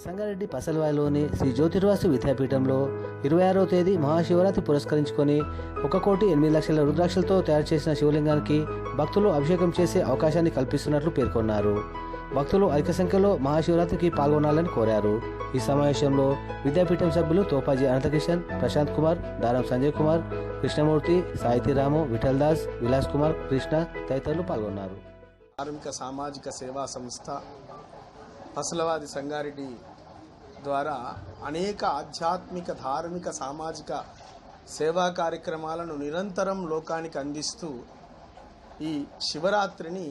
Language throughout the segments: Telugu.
సంగారెడ్డి పసల్వాయిలోని శ్రీ జ్యోతిర్వాసు విద్యాపీఠంలో 26వ తేదీ మహాశివరాత్రి పురస్కరించుకొని 1,08,00,000 రుద్రాక్షలతో తయారు చేసిన శివలింగానికి భక్తులు అభిషేకం చేసే అవకాశాన్ని కల్పిస్తున్నట్లు పేర్కొన్నారు. భక్తులు అధిక సంఖ్యలో మహాశివరాత్రికి పాల్గొనాలని కోరారు. ఈ సమావేశంలో విద్యాపీఠం సభ్యులు తోపాజీ అనంతకిషన్, ప్రశాంత్ కుమార్, దారం సంజయ్ కుమార్, కృష్ణమూర్తి, సాయితీరాము, విఠల్ దాస్, విలాస్ కుమార్, కృష్ణ తదితరులు పాల్గొన్నారు. ధార్మిక సామాజిక సేవా సంస్థ పసలవాది సంగారెడ్డి ద్వారా అనేక ఆధ్యాత్మిక ధార్మిక సామాజిక సేవా కార్యక్రమాలను నిరంతరం లోకానికి అందిస్తూ ఈ శివరాత్రిని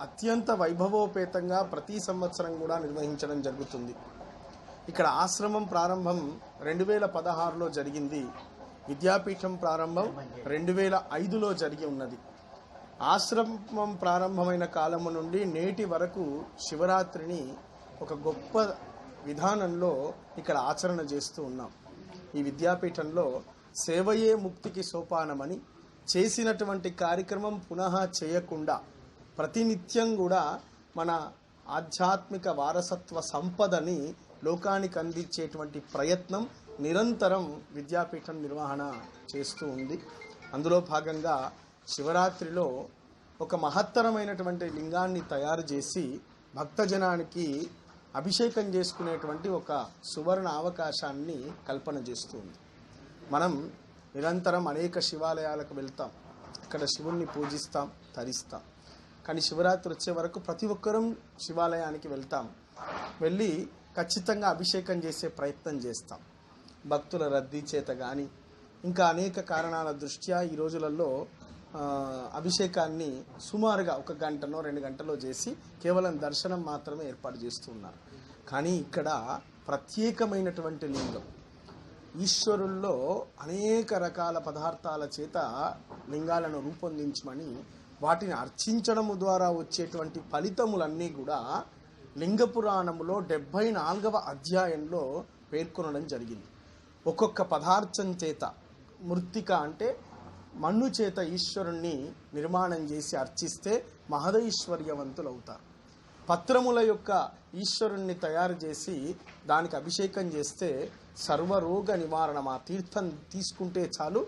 అత్యంత వైభవోపేతంగా ప్రతి సంవత్సరం కూడా నిర్వహించడం జరుగుతుంది. ఇక్కడ ఆశ్రమం ప్రారంభం 2016లో జరిగింది. విద్యాపీఠం ప్రారంభం 2005లో జరిగి ఉన్నది. ఆశ్రమం ప్రారంభమైన కాలము నుండి నేటి వరకు శివరాత్రిని ఒక గొప్ప విధానంలో ఇక్కడ ఆచరణ చేస్తూ ఉన్నాం. ఈ విద్యాపీఠంలో సేవయే ముక్తికి సోపానమని చేసినటువంటి కార్యక్రమం పునః చేయకుండా ప్రతినిత్యం కూడా మన ఆధ్యాత్మిక వారసత్వ సంపదని లోకానికి అందించేటువంటి ప్రయత్నం నిరంతరం విద్యాపీఠం నిర్వహణ చేస్తూ ఉంది. అందులో భాగంగా శివరాత్రిలో ఒక మహత్తరమైనటువంటి లింగాన్ని తయారు చేసి భక్తజనానికి అభిషేకం చేసుకునేటువంటి ఒక సువర్ణ అవకాశాన్ని కల్పన చేస్తుంది. మనం నిరంతరం అనేక శివాలయాలకు వెళ్తాం, అక్కడ శివుణ్ణి పూజిస్తాం, తరిస్తాం. కానీ శివరాత్రి వచ్చే వరకు ప్రతి ఒక్కరం శివాలయానికి వెళ్తాం, వెళ్ళి ఖచ్చితంగా అభిషేకం చేసే ప్రయత్నం చేస్తాం. భక్తుల రద్దీ చేత కానీ ఇంకా అనేక కారణాల దృష్ట్యా ఈ రోజులలో అభిషేకాన్ని సుమారుగా 1 గంటనో 2 గంటలో చేసి కేవలం దర్శనం మాత్రమే ఏర్పాటు చేస్తున్నారు. కానీ ఇక్కడ ప్రత్యేకమైనటువంటి లింగం, ఈశ్వరుల్లో అనేక రకాల పదార్థాల చేత లింగాలను రూపొందించమని వాటిని అర్చించడము ద్వారా వచ్చేటువంటి ఫలితములన్నీ కూడా లింగ పురాణములో 74వ అధ్యాయంలో పేర్కొనడం జరిగింది. ఒక్కొక్క పదార్థం చేత, మృత్తిక అంటే మన్ను చేత ఈశ్వరుణ్ణి నిర్మాణం చేసి అర్చిస్తే మహదైశ్వర్యవంతులు అవుతారు. పత్రముల యొక్క ఈశ్వరుణ్ణి తయారు చేసి దానికి అభిషేకం చేస్తే సర్వరోగ నివారణ, ఆ తీర్థం తీసుకుంటే చాలు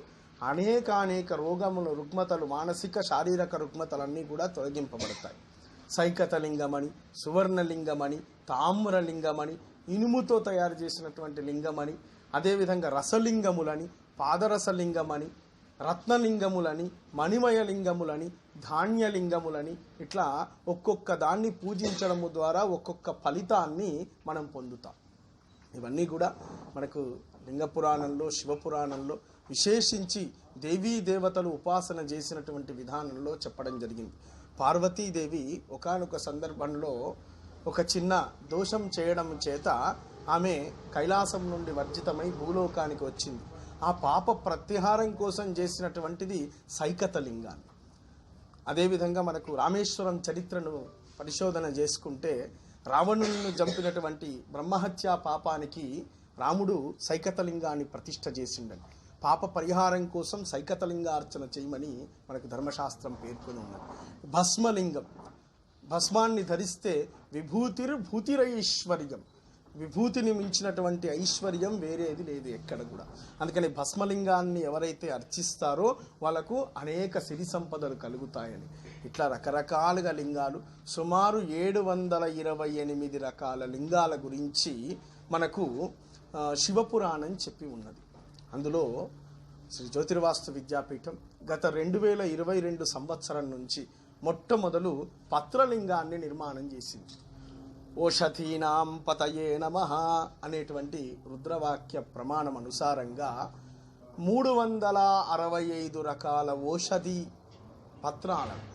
అనేక రోగములు, రుగ్మతలు, మానసిక శారీరక రుగ్మతలన్నీ కూడా తొలగింపబడతాయి. సైకతలింగమని, సువర్ణలింగమని, తామ్రలింగమని, ఇనుముతో తయారు చేసినటువంటి లింగమని, అదేవిధంగా రసలింగములని, పాదరసలింగమని, రత్నలింగములని, మణిమయలింగములని, ధాన్యలింగములని, ఇట్లా ఒక్కొక్క దాన్ని పూజించడము ద్వారా ఒక్కొక్క ఫలితాన్ని మనం పొందుతాం. ఇవన్నీ కూడా మనకు లింగ పురాణంలో, శివపురాణంలో విశేషించి దేవీ దేవతలు ఉపాసన చేసినటువంటి విధానంలో చెప్పడం జరిగింది. పార్వతీదేవి ఒకానొక సందర్భంలో ఒక చిన్న దోషం చేయడం చేత ఆమె కైలాసం నుండి వర్జితమై భూలోకానికి వచ్చింది. ఆ పాప ప్రత్యాహారం కోసం చేసినటువంటిది సైకతలింగాన్ని. అదేవిధంగా మనకు రామేశ్వరం చరిత్రను పరిశోధన చేసుకుంటే రావణుని చంపినటువంటి బ్రహ్మహత్యా పాపానికి రాముడు సైకతలింగాన్ని ప్రతిష్ఠ చేసిండని, పాప పరిహారం కోసం సైకతలింగార్చన చేయమని మనకు ధర్మశాస్త్రం పేర్కొని ఉన్నది. భస్మలింగం, భస్మాన్ని ధరిస్తే విభూతిరైశ్వర్యం, విభూతిని మించినటువంటి ఐశ్వర్యం వేరేది లేదు ఎక్కడ కూడా. అందుకని భస్మలింగాన్ని ఎవరైతే అర్చిస్తారో వాళ్ళకు అనేక సిరి సంపదలు కలుగుతాయని ఇట్లా రకరకాలుగా లింగాలు, సుమారు 728 రకాల లింగాల గురించి మనకు శివపురాణం చెప్పి ఉన్నది. అందులో శ్రీ జ్యోతిర్వాస్తు విద్యాపీఠం గత 2022 సంవత్సరం నుంచి మొట్టమొదలు పత్రలింగాన్ని నిర్మాణం చేసింది. ఓషధీనాం పతయే నమః అనేటువంటి రుద్రవాక్య ప్రమాణం అనుసారంగా 365 రకాల ఓషధి పత్రాలను,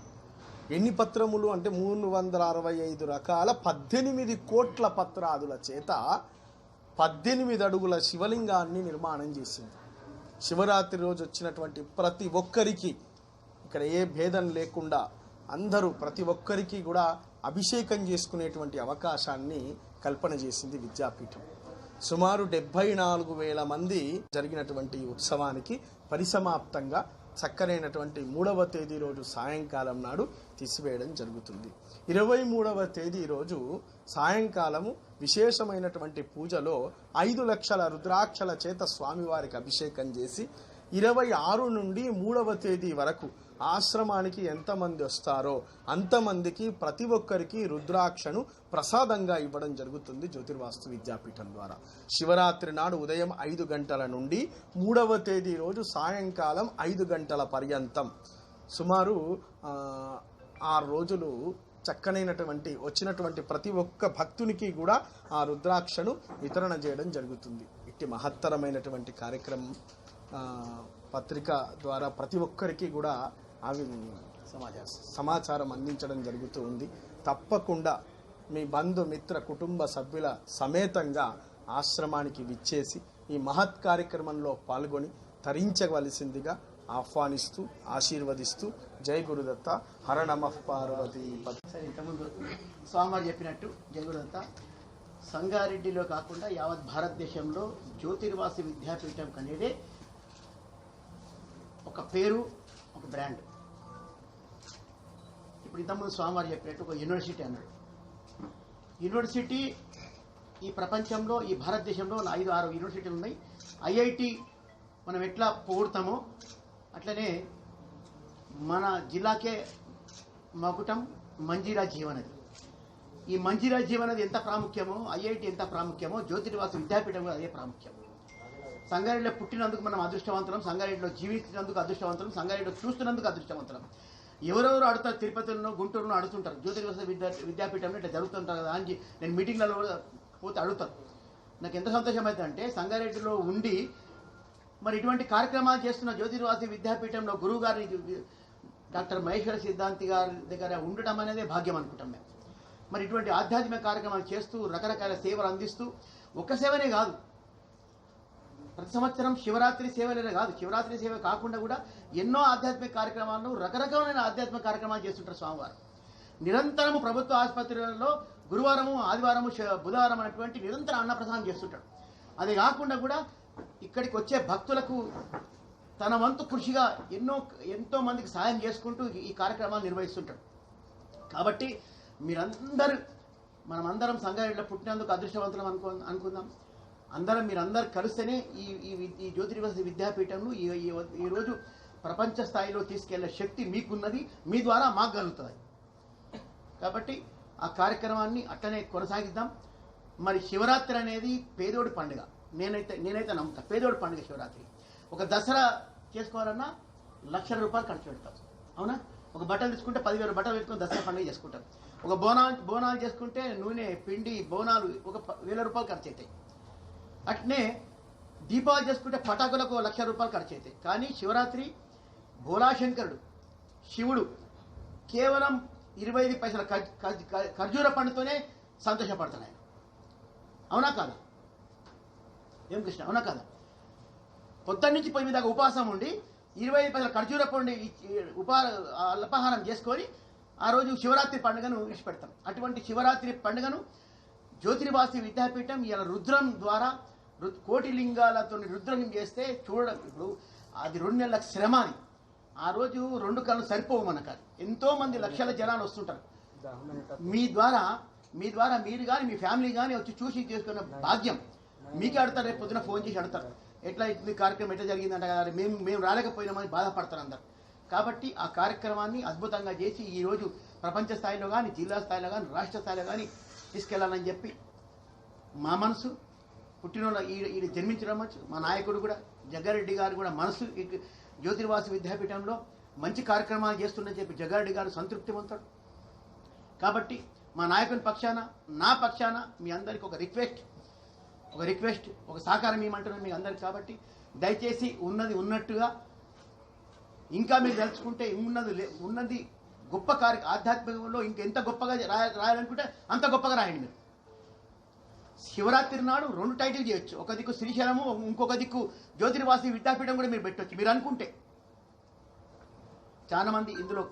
ఎన్ని పత్రములు అంటే 365 రకాల 18 కోట్ల పత్రాదుల చేత 18 అడుగుల శివలింగాన్ని నిర్మాణం చేసింది. శివరాత్రి రోజు వచ్చినటువంటి ప్రతి ఒక్కరికి ఇక్కడ ఏ భేదం లేకుండా అందరూ ప్రతి ఒక్కరికి కూడా అభిషేకం చేసుకునేటువంటి అవకాశాన్ని కల్పన చేసింది విద్యాపీఠం. సుమారు 74,000 మంది జరిగినటువంటి ఉత్సవానికి పరిసమాప్తంగా చక్కనైనటువంటి 3వ తేదీ రోజు సాయంకాలం నాడు తీసివేయడం జరుగుతుంది. 23వ తేదీ రోజు సాయంకాలము విశేషమైనటువంటి పూజలో 5 లక్షల రుద్రాక్షల చేత స్వామివారికి అభిషేకం చేసి 26 నుండి 3వ తేదీ వరకు ఆశ్రమానికి ఎంతమంది వస్తారో అంతమందికి ప్రతి ఒక్కరికి రుద్రాక్షను ప్రసాదంగా ఇవ్వడం జరుగుతుంది జ్యోతిర్వాస్తు విద్యాపీఠం ద్వారా. శివరాత్రి నాడు ఉదయం 5 గంటల నుండి 3వ తేదీ రోజు సాయంకాలం 5 గంటల పర్యంతం సుమారు 6 రోజులు చక్కనైనటువంటి వచ్చినటువంటి ప్రతి ఒక్క భక్తునికి కూడా ఆ రుద్రాక్షను వితరణ చేయడం జరుగుతుంది. ఇట్టి మహత్తరమైనటువంటి కార్యక్రమం పత్రిక ద్వారా ప్రతి ఒక్కరికి కూడా సమాచారం అందించడం జరుగుతూ ఉంది. తప్పకుండా మీ బంధుమిత్ర కుటుంబ సభ్యుల సమేతంగా ఆశ్రమానికి విచ్చేసి ఈ మహత్ కార్యక్రమంలో పాల్గొని తరించవలసిందిగా ఆహ్వానిస్తూ ఆశీర్వదిస్తూ జై గురుదత్త హర నమః పార్వతీ. ఇంతకుముందు స్వామివారు చెప్పినట్టు జై గురుదత్త సంగారెడ్డిలో కాకుండా యావత్ భారతదేశంలో జ్యోతిర్వాసి విద్యాపీఠం అనేదే ఒక పేరు, ఒక బ్రాండ్. ఇప్పుడు ఇంతకుముందు స్వామివారు చెప్పినట్టు ఒక యూనివర్సిటీ అన్నాడు. యూనివర్సిటీ ఈ ప్రపంచంలో ఈ భారతదేశంలో 5-6 యూనివర్సిటీలు ఉన్నాయి. ఐఐటి మనం ఎట్లా పొగుడతామో అట్లనే మన జిల్లాకే మకుటం మంజీరా జీవనది. ఈ మంజీరా జీవనది ఎంత ప్రాముఖ్యమో, ఐఐటి ఎంత ప్రాముఖ్యమో, జ్యోతిర్వాసు విద్యాపీఠం కూడా అదే ప్రాముఖ్యం. సంగారెడ్డిలో పుట్టినందుకు మనం అదృష్టవంతులం, సంగారెడ్డిలో జీవించినందుకు అదృష్టవంతులం, సంగారెడ్డిలో చూస్తున్నందుకు అదృష్టవంతులం. ఎవరెవరు అడుగుతారు, తిరుపతిలో గుంటూరులో అడుగుతుంటారు జ్యోతిర్వాసు విద్యాపీఠంలో ఇట్లా జరుగుతుంటారు కదా అని. నేను మీటింగ్లలో పోతే అడుగుతాను. నాకు ఎంత సంతోషం అవుతుందంటే సంగారెడ్డిలో ఉండి మరి ఇటువంటి కార్యక్రమాలు చేస్తున్న జ్యోతిర్వాసి విద్యాపీఠంలో గురువు గారిని డాక్టర్ మహేశ్వర సిద్ధాంతి గారి దగ్గర ఉండటం అనేదే భాగ్యం అనుకుంటాం మేము. మరి ఇటువంటి ఆధ్యాత్మిక కార్యక్రమాలు చేస్తూ రకరకాల సేవలు అందిస్తూ, ఒక్క సేవనే కాదు ప్రతి సంవత్సరం శివరాత్రి సేవలనే కాదు, శివరాత్రి సేవ కాకుండా కూడా ఎన్నో ఆధ్యాత్మిక కార్యక్రమాలను రకరకాలైన ఆధ్యాత్మిక కార్యక్రమాలు చేస్తుంటారు స్వామివారు. నిరంతరము ప్రభుత్వ ఆసుపత్రులలో గురువారము, ఆదివారము, బుధవారం అనేటువంటి నిరంతర అన్నప్రసాదం చేస్తుంటాడు. అది కాకుండా కూడా ఇక్కడికి వచ్చే భక్తులకు తన వంతు కృషిగా ఎంతో మందికి సాయం చేసుకుంటూ ఈ కార్యక్రమాలు నిర్వహిస్తుంటాడు. కాబట్టి మనమందరం సంగారెడ్డిలో పుట్టినందుకు అదృష్టవంతులం అనుకుందాం. మీరందరూ కలిస్తేనే ఈ జ్యోతిర్వాసి విద్యాపీఠంను ఈరోజు ప్రపంచ స్థాయిలో తీసుకెళ్లే శక్తి మీకున్నది, మీ ద్వారా మాకు కలుగుతుంది. కాబట్టి ఆ కార్యక్రమాన్ని అట్లనే కొనసాగిద్దాం. మరి శివరాత్రి అనేది పేదోడి పండుగ. నేనైతే నమ్ముతా పేదోడి పండుగ శివరాత్రి. ఒక దసరా చేసుకోవాలన్నా ₹1,00,000 ఖర్చు పెడతాం, అవునా? ఒక బట్టలు తీసుకుంటే 10,000 బట్టలు పెట్టుకుని దసరా పండుగ చేసుకుంటాం. ఒక బోనాలు చేసుకుంటే నూనె, పిండి, బోనాలు ఒక ₹1,000 ఖర్చు అవుతాయి. అట్నే దీపావళి చేసుకుంటే పటాకులకు ₹1,00,000 ఖర్చు అవుతాయి. కానీ శివరాత్రి భోలాశంకరుడు శివుడు కేవలం 25 పైసల ఖర్జూర పండుతోనే సంతోషపడుతున్నాయి. అవునా కాదా? ఏం కృష్ణ, అవునా కాదా? పొద్దున్న నుంచి పోయి దాకా ఉపవాసం ఉండి 25 పైసల ఖర్జూర పండు అల్పాహారం చేసుకొని ఆ రోజు శివరాత్రి పండుగను విడిచిపెడతాం. అటువంటి శివరాత్రి పండుగను జ్యోతిర్వాసి విద్యాపీఠం ఇలా రుద్రం ద్వారా కోటి లింగాలతో రుద్రం చేస్తే చూడడం. ఇప్పుడు అది 2 నెలల శ్రమ. అని ఆ రోజు 2 కళ్ళు సరిపోవు మనకు. ఎంతో మంది లక్షల జనాలు వస్తుంటారు. మీ ద్వారా మీరు కానీ మీ ఫ్యామిలీ కానీ వచ్చి చూసి చేసుకున్న భాగ్యం మీకే అడతారు. రేపు పొద్దున ఫోన్ చేసి అడతారు, ఎట్లా ఈ కార్యక్రమం ఎట్లా జరిగిందంట కదా, మేము రాలేకపోయినామని బాధపడతారు అందరు. కాబట్టి ఆ కార్యక్రమాన్ని అద్భుతంగా చేసి ఈరోజు ప్రపంచ స్థాయిలో కానీ, జిల్లా స్థాయిలో కానీ, రాష్ట్ర స్థాయిలో కానీ తీసుకెళ్లాలని చెప్పి మా మనసు పుట్టినోళ్ళ ఈ జన్మించడం మా నాయకుడు కూడా జగ్గారెడ్డి గారు కూడా మనసు జ్యోతిర్వాసి విద్యాపీఠంలో మంచి కార్యక్రమాలు చేస్తుందని చెప్పి జగ్గారెడ్డి గారు సంతృప్తి పొందుతాడు. కాబట్టి మా నాయకుని పక్షాన, నా పక్షాన మీ అందరికీ ఒక రిక్వెస్ట్, ఒక సహకారం ఏమంటున్నాను మీ అందరికి. కాబట్టి దయచేసి ఉన్నది ఉన్నట్టుగా, ఇంకా మీరు తెలుసుకుంటే ఉన్నది గొప్ప ఆధ్యాత్మికంలో ఇంకెంత గొప్పగా రాయాలనుకుంటే అంత గొప్పగా రాయండి. మీరు శివరాత్రి నాడు 2 టైటిల్ చేయొచ్చు. ఒక దిక్కు శ్రీశైలము, ఇంకొక దిక్కు జ్యోతిర్వాసి విద్యాపీఠం కూడా మీరు పెట్టవచ్చు మీరు అనుకుంటే. చాలా మంది ఇందులో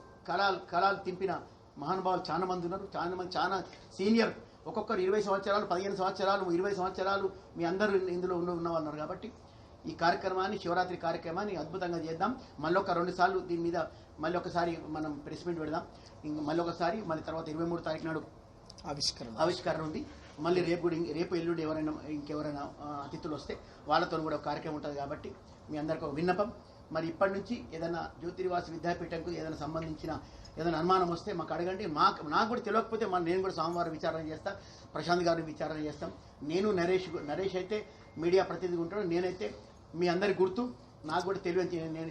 కళాలు తింపిన మహానుభావులు చాలా మంది ఉన్నారు. చాలా సీనియర్, ఒక్కొక్కరు 20 సంవత్సరాలు, 15 సంవత్సరాలు, 20 సంవత్సరాలు మీ అందరూ ఇందులో ఉన్న వాళ్ళు ఉన్నారు. కాబట్టి ఈ కార్యక్రమాన్ని, శివరాత్రి కార్యక్రమాన్ని అద్భుతంగా చేద్దాం. మళ్ళొక 2 సార్లు దీని మీద మళ్ళీ ఒకసారి మనం ప్రెస్ మీట్ పెడదాం. మళ్ళీ ఒకసారి మళ్ళీ తర్వాత 23 తారీఖు నాడు ఆవిష్కరణ ఉంది. మళ్ళీ రేపు ఎల్లుండి ఇంకెవరైనా అతిథులు వస్తే వాళ్ళతో కూడా ఒక కార్యక్రమం ఉంటుంది. కాబట్టి మీ అందరికీ ఒక విన్నపం, మరి ఇప్పటి నుంచి ఏదైనా జ్యోతిర్వాసి విద్యాపీఠంకు ఏదైనా సంబంధించిన ఏదైనా అనుమానం వస్తే మాకు అడగండి. నాకు కూడా తెలియకపోతే నేను కూడా సోమవారం విచారణ చేస్తాను, ప్రశాంత్ గారిని విచారణ చేస్తాం. నేను నరేష్ అయితే మీడియా ప్రతినిధిగా ఉంటాడు, నేనైతే మీ అందరి గుర్తు, నాకు కూడా తెలియని నేను